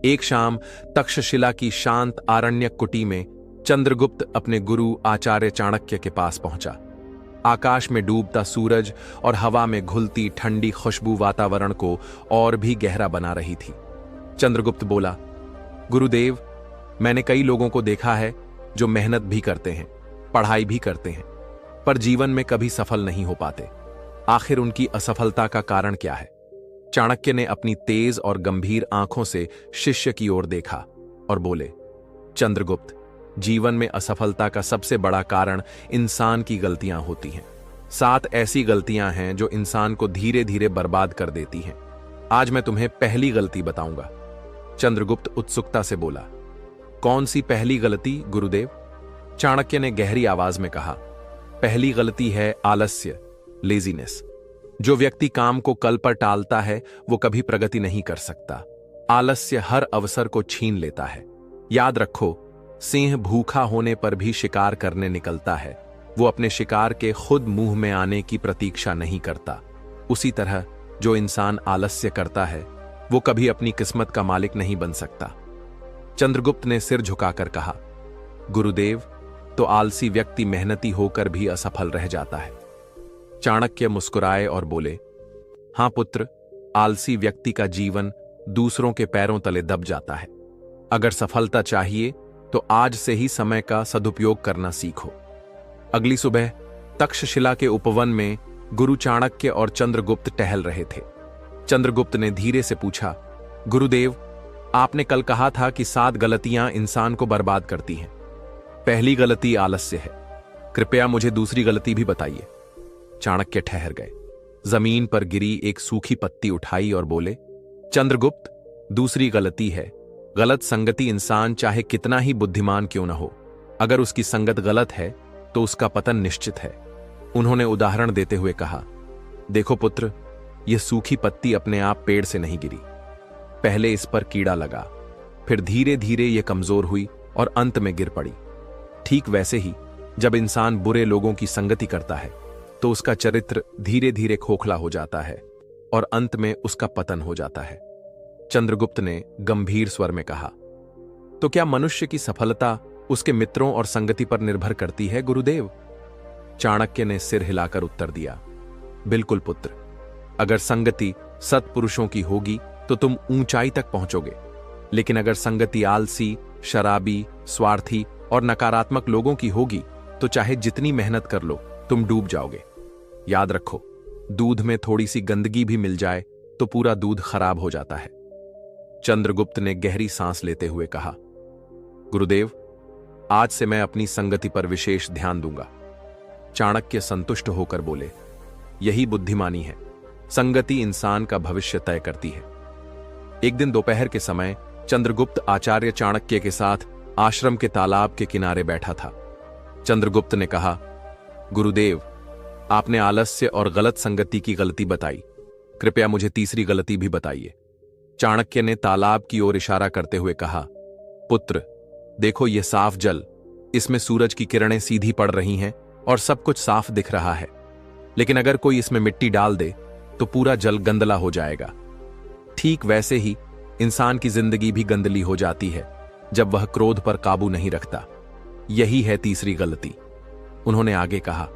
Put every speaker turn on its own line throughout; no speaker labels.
एक शाम तक्षशिला की शांत आरण्यक कुटी में चंद्रगुप्त अपने गुरु आचार्य चाणक्य के पास पहुंचा। आकाश में डूबता सूरज और हवा में घुलती ठंडी खुशबू वातावरण को और भी गहरा बना रही थी। चंद्रगुप्त बोला, गुरुदेव, मैंने कई लोगों को देखा है जो मेहनत भी करते हैं, पढ़ाई भी करते हैं, पर जीवन में कभी सफल नहीं हो पाते। आखिर उनकी असफलता का कारण क्या है? चाणक्य ने अपनी तेज और गंभीर आंखों से शिष्य की ओर देखा और बोले, चंद्रगुप्त, जीवन में असफलता का सबसे बड़ा कारण इंसान की गलतियां होती हैं। 7 ऐसी गलतियां हैं जो इंसान को धीरे धीरे बर्बाद कर देती हैं। आज मैं तुम्हें पहली गलती बताऊंगा। चंद्रगुप्त उत्सुकता से बोला, कौन सी पहली गलती गुरुदेव? चाणक्य ने गहरी आवाज में कहा, पहली गलती है आलस्य, लेजीनेस। जो व्यक्ति काम को कल पर टालता है वो कभी प्रगति नहीं कर सकता। आलस्य हर अवसर को छीन लेता है। याद रखो, सिंह भूखा होने पर भी शिकार करने निकलता है। वो अपने शिकार के खुद मुंह में आने की प्रतीक्षा नहीं करता। उसी तरह जो इंसान आलस्य करता है वो कभी अपनी किस्मत का मालिक नहीं बन सकता। चंद्रगुप्त ने सिर झुकाकर कहा, गुरुदेव, तो आलसी व्यक्ति मेहनती होकर भी असफल रह जाता है। चाणक्य मुस्कुराए और बोले, हां पुत्र, आलसी व्यक्ति का जीवन दूसरों के पैरों तले दब जाता है। अगर सफलता चाहिए तो आज से ही समय का सदुपयोग करना सीखो। अगली सुबह तक्षशिला के उपवन में गुरु चाणक्य और चंद्रगुप्त टहल रहे थे। चंद्रगुप्त ने धीरे से पूछा, गुरुदेव, आपने कल कहा था कि 7 गलतियां इंसान को बर्बाद करती हैं। पहली गलती आलस्य है। कृपया मुझे दूसरी गलती भी बताइए। चाणक्य ठहर गए, जमीन पर गिरी एक सूखी पत्ती उठाई और बोले, चंद्रगुप्त, दूसरी गलती है गलत संगति। इंसान चाहे कितना ही बुद्धिमान क्यों न हो, अगर उसकी संगत गलत है तो उसका पतन निश्चित है। उन्होंने उदाहरण देते हुए कहा, देखो पुत्र, यह सूखी पत्ती अपने आप पेड़ से नहीं गिरी। पहले इस पर कीड़ा लगा, फिर धीरे धीरे यह कमजोर हुई और अंत में गिर पड़ी। ठीक वैसे ही जब इंसान बुरे लोगों की संगति करता है तो उसका चरित्र धीरे धीरे खोखला हो जाता है और अंत में उसका पतन हो जाता है। चंद्रगुप्त ने गंभीर स्वर में कहा, तो क्या मनुष्य की सफलता उसके मित्रों और संगति पर निर्भर करती है गुरुदेव? चाणक्य ने सिर हिलाकर उत्तर दिया, बिल्कुल पुत्र। अगर संगति सत्पुरुषों की होगी तो तुम ऊंचाई तक पहुंचोगे, लेकिन अगर संगति आलसी, शराबी, स्वार्थी और नकारात्मक लोगों की होगी तो चाहे जितनी मेहनत कर लो तुम डूब जाओगे। याद रखो, दूध में थोड़ी सी गंदगी भी मिल जाए तो पूरा दूध खराब हो जाता है। चंद्रगुप्त ने गहरी सांस लेते हुए कहा, गुरुदेव, आज से मैं अपनी संगति पर विशेष ध्यान दूंगा। चाणक्य संतुष्ट होकर बोले, यही बुद्धिमानी है। संगति इंसान का भविष्य तय करती है। एक दिन दोपहर के समय चंद्रगुप्त आचार्य चाणक्य के साथ आश्रम के तालाब के किनारे बैठा था। चंद्रगुप्त ने कहा, गुरुदेव, आपने आलस्य और गलत संगति की गलती बताई। कृपया मुझे तीसरी गलती भी बताइए। चाणक्य ने तालाब की ओर इशारा करते हुए कहा, पुत्र, देखो यह साफ जल, इसमें सूरज की किरणें सीधी पड़ रही हैं और सब कुछ साफ दिख रहा है। लेकिन अगर कोई इसमें मिट्टी डाल दे तो पूरा जल गंदला हो जाएगा। ठीक वैसे ही इंसान की जिंदगी भी गंदली हो जाती है जब वह क्रोध पर काबू नहीं रखता। यही है तीसरी गलती। उन्होंने आगे कहा,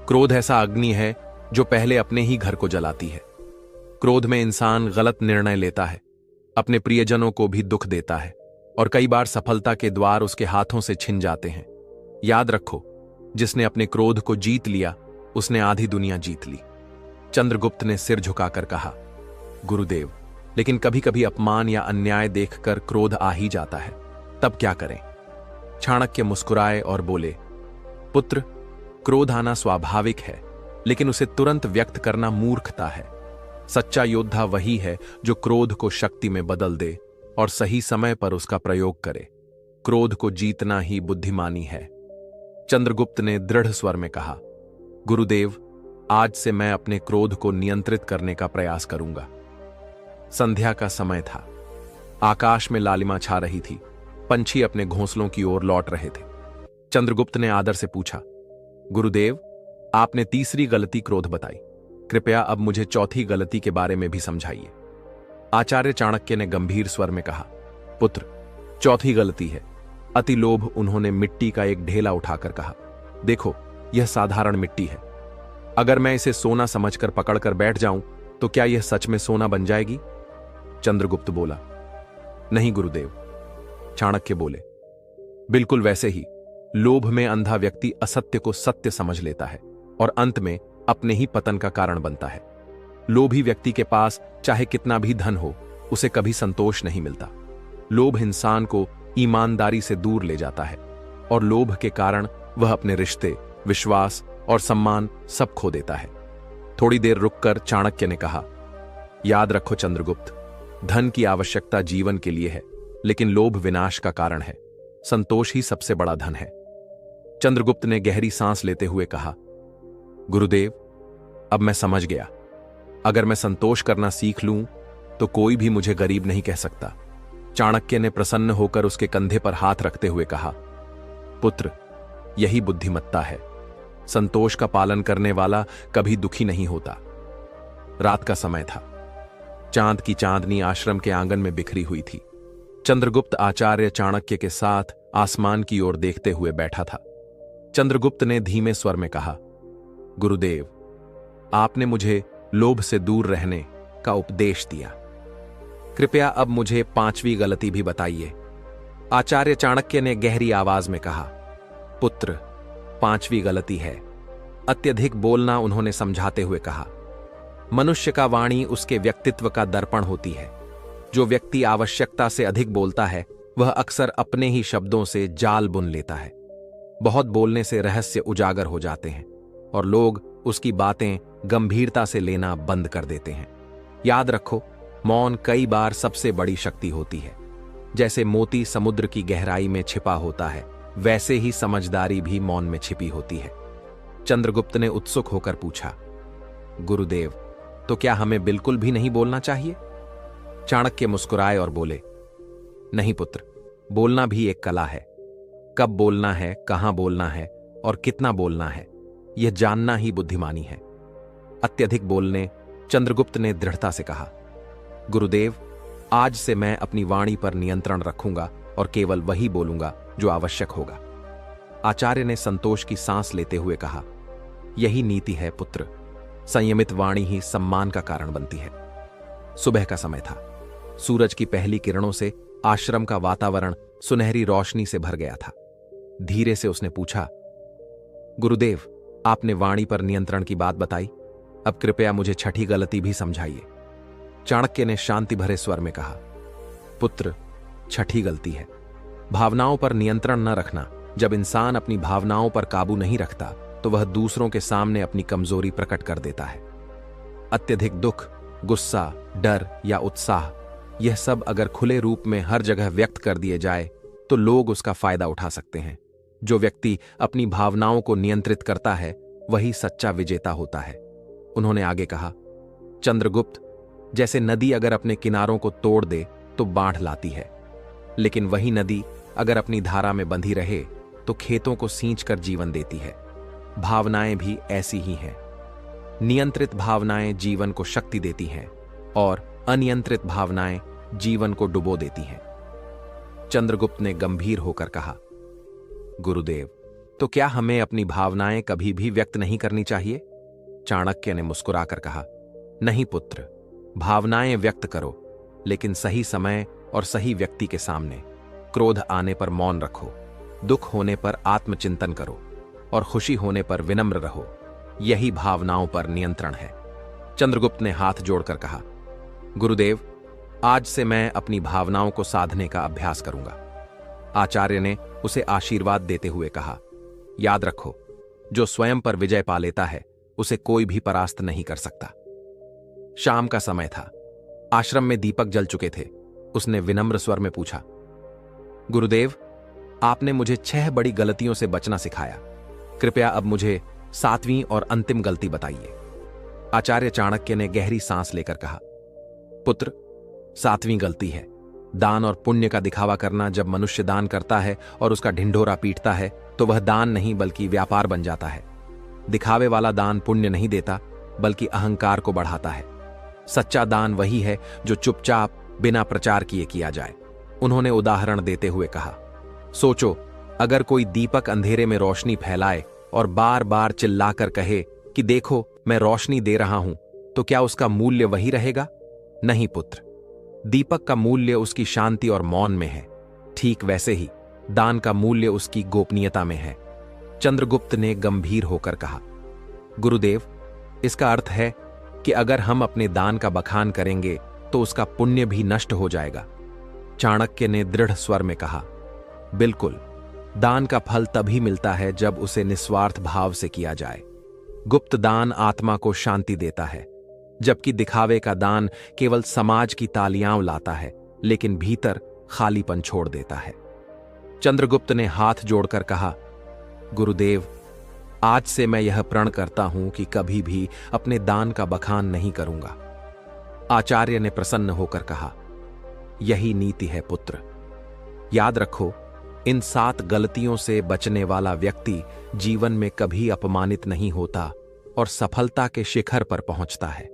क्रोध ऐसा अग्नि है जो पहले अपने ही घर को जलाती है। क्रोध में इंसान गलत निर्णय लेता है, अपने प्रियजनों को भी दुख देता है और कई बार सफलता के द्वार उसके हाथों से छिन जाते हैं। याद रखो, जिसने अपने क्रोध को जीत लिया उसने आधी दुनिया जीत ली। चंद्रगुप्त ने सिर झुकाकर कहा, गुरुदेव, लेकिन कभी कभी अपमान या अन्याय देखकर क्रोध आ ही जाता है, तब क्या करें? चाणक्य मुस्कुराए और बोले, पुत्र, क्रोध आना स्वाभाविक है, लेकिन उसे तुरंत व्यक्त करना मूर्खता है। सच्चा योद्धा वही है जो क्रोध को शक्ति में बदल दे और सही समय पर उसका प्रयोग करे। क्रोध को जीतना ही बुद्धिमानी है। चंद्रगुप्त ने दृढ़ स्वर में कहा, गुरुदेव, आज से मैं अपने क्रोध को नियंत्रित करने का प्रयास करूंगा। संध्या का समय था। आकाश में लालिमा छा रही थी। पंछी अपने घोंसलों की ओर लौट रहे थे। चंद्रगुप्त ने आदर से पूछा, गुरुदेव, आपने तीसरी गलती क्रोध बताई, कृपया अब मुझे चौथी गलती के बारे में भी समझाइए। आचार्य चाणक्य ने गंभीर स्वर में कहा, पुत्र, चौथी गलती है अति लोभ। उन्होंने मिट्टी का एक ढेला उठाकर कहा, देखो, यह साधारण मिट्टी है। अगर मैं इसे सोना समझकर पकड़कर बैठ जाऊं तो क्या यह सच में सोना बन जाएगी? चंद्रगुप्त बोला, नहीं गुरुदेव। चाणक्य बोले, बिल्कुल वैसे ही लोभ में अंधा व्यक्ति असत्य को सत्य समझ लेता है और अंत में अपने ही पतन का कारण बनता है। लोभी व्यक्ति के पास चाहे कितना भी धन हो, उसे कभी संतोष नहीं मिलता। लोभ इंसान को ईमानदारी से दूर ले जाता है और लोभ के कारण वह अपने रिश्ते, विश्वास और सम्मान सब खो देता है। थोड़ी देर रुककर चाणक्य ने कहा, याद रखो चंद्रगुप्त, धन की आवश्यकता जीवन के लिए है, लेकिन लोभ विनाश का कारण है। संतोष ही सबसे बड़ा धन है। चंद्रगुप्त ने गहरी सांस लेते हुए कहा, गुरुदेव, अब मैं समझ गया। अगर मैं संतोष करना सीख लूं तो कोई भी मुझे गरीब नहीं कह सकता। चाणक्य ने प्रसन्न होकर उसके कंधे पर हाथ रखते हुए कहा, पुत्र, यही बुद्धिमत्ता है। संतोष का पालन करने वाला कभी दुखी नहीं होता। रात का समय था। चांद की चांदनी आश्रम के आंगन में बिखरी हुई थी। चंद्रगुप्त आचार्य चाणक्य के साथ आसमान की ओर देखते हुए बैठा था। चंद्रगुप्त ने धीमे स्वर में कहा, गुरुदेव, आपने मुझे लोभ से दूर रहने का उपदेश दिया। कृपया अब मुझे पांचवी गलती भी बताइए। आचार्य चाणक्य ने गहरी आवाज में कहा, पुत्र, पांचवी गलती है अत्यधिक बोलना। उन्होंने समझाते हुए कहा, मनुष्य का वाणी उसके व्यक्तित्व का दर्पण होती है। जो व्यक्ति आवश्यकता से अधिक बोलता है वह अक्सर अपने ही शब्दों से जाल बुन लेता है। बहुत बोलने से रहस्य उजागर हो जाते हैं और लोग उसकी बातें गंभीरता से लेना बंद कर देते हैं। याद रखो, मौन कई बार सबसे बड़ी शक्ति होती है। जैसे मोती समुद्र की गहराई में छिपा होता है, वैसे ही समझदारी भी मौन में छिपी होती है। चंद्रगुप्त ने उत्सुक होकर पूछा, गुरुदेव, तो क्या हमें बिल्कुल भी नहीं बोलना चाहिए? चाणक्य मुस्कुराए और बोले, नहीं पुत्र, बोलना भी एक कला है। कब बोलना है, कहां बोलना है और कितना बोलना है, यह जानना ही बुद्धिमानी है। अत्यधिक बोलने, चंद्रगुप्त ने दृढ़ता से कहा, गुरुदेव, आज से मैं अपनी वाणी पर नियंत्रण रखूंगा और केवल वही बोलूंगा जो आवश्यक होगा। आचार्य ने संतोष की सांस लेते हुए कहा, यही नीति है पुत्र। संयमित वाणी ही सम्मान का कारण बनती है। सुबह का समय था। सूरज की पहली किरणों से आश्रम का वातावरण सुनहरी रोशनी से भर गया था। धीरे से उसने पूछा, गुरुदेव, आपने वाणी पर नियंत्रण की बात बताई, अब कृपया मुझे छठी गलती भी समझाइए। चाणक्य ने शांति भरे स्वर में कहा, पुत्र, छठी गलती है भावनाओं पर नियंत्रण न रखना। जब इंसान अपनी भावनाओं पर काबू नहीं रखता तो वह दूसरों के सामने अपनी कमजोरी प्रकट कर देता है। अत्यधिक दुख, गुस्सा, डर या उत्साह, यह सब अगर खुले रूप में हर जगह व्यक्त कर दिए जाए तो लोग उसका फायदा उठा सकते हैं। जो व्यक्ति अपनी भावनाओं को नियंत्रित करता है वही सच्चा विजेता होता है। उन्होंने आगे कहा, चंद्रगुप्त, जैसे नदी अगर अपने किनारों को तोड़ दे तो बाढ़ लाती है, लेकिन वही नदी अगर अपनी धारा में बंधी रहे तो खेतों को सींच कर जीवन देती है। भावनाएं भी ऐसी ही हैं। नियंत्रित भावनाएं जीवन को शक्ति देती हैं और अनियंत्रित भावनाएं जीवन को डुबो देती हैं। चंद्रगुप्त ने गंभीर होकर कहा, गुरुदेव, तो क्या हमें अपनी भावनाएं कभी भी व्यक्त नहीं करनी चाहिए? चाणक्य ने मुस्कुराकर कहा, नहीं पुत्र, भावनाएं व्यक्त करो, लेकिन सही समय और सही व्यक्ति के सामने। क्रोध आने पर मौन रखो, दुख होने पर आत्मचिंतन करो और खुशी होने पर विनम्र रहो। यही भावनाओं पर नियंत्रण है। चंद्रगुप्त ने हाथ जोड़कर कहा, गुरुदेव, आज से मैं अपनी भावनाओं को साधने का अभ्यास करूंगा। आचार्य ने उसे आशीर्वाद देते हुए कहा, याद रखो, जो स्वयं पर विजय पा लेता है उसे कोई भी परास्त नहीं कर सकता। शाम का समय था। आश्रम में दीपक जल चुके थे। उसने विनम्र स्वर में पूछा, गुरुदेव, आपने मुझे 6 बड़ी गलतियों से बचना सिखाया। कृपया अब मुझे 7वीं और अंतिम गलती बताइए। आचार्य चाणक्य ने गहरी सांस लेकर कहा, पुत्र, 7वीं गलती है दान और पुण्य का दिखावा करना। जब मनुष्य दान करता है और उसका ढिंढोरा पीटता है तो वह दान नहीं बल्कि व्यापार बन जाता है। दिखावे वाला दान पुण्य नहीं देता बल्कि अहंकार को बढ़ाता है। सच्चा दान वही है जो चुपचाप बिना प्रचार किए किया जाए। उन्होंने उदाहरण देते हुए कहा, सोचो, अगर कोई दीपक अंधेरे में रोशनी फैलाए और बार बार चिल्लाकर कहे कि देखो मैं रोशनी दे रहा हूं, तो क्या उसका मूल्य वही रहेगा? नहीं पुत्र, दीपक का मूल्य उसकी शांति और मौन में है। ठीक वैसे ही दान का मूल्य उसकी गोपनीयता में है। चंद्रगुप्त ने गंभीर होकर कहा, गुरुदेव, इसका अर्थ है कि अगर हम अपने दान का बखान करेंगे तो उसका पुण्य भी नष्ट हो जाएगा। चाणक्य ने दृढ़ स्वर में कहा, बिल्कुल, दान का फल तभी मिलता है जब उसे निस्वार्थ भाव से किया जाए। गुप्त दान आत्मा को शांति देता है, जबकि दिखावे का दान केवल समाज की तालियां लाता है, लेकिन भीतर खालीपन छोड़ देता है। चंद्रगुप्त ने हाथ जोड़कर कहा, गुरुदेव, आज से मैं यह प्रण करता हूं कि कभी भी अपने दान का बखान नहीं करूंगा। आचार्य ने प्रसन्न होकर कहा, यही नीति है पुत्र। याद रखो, इन 7 गलतियों से बचने वाला व्यक्ति जीवन में कभी अपमानित नहीं होता और सफलता के शिखर पर पहुंचता है।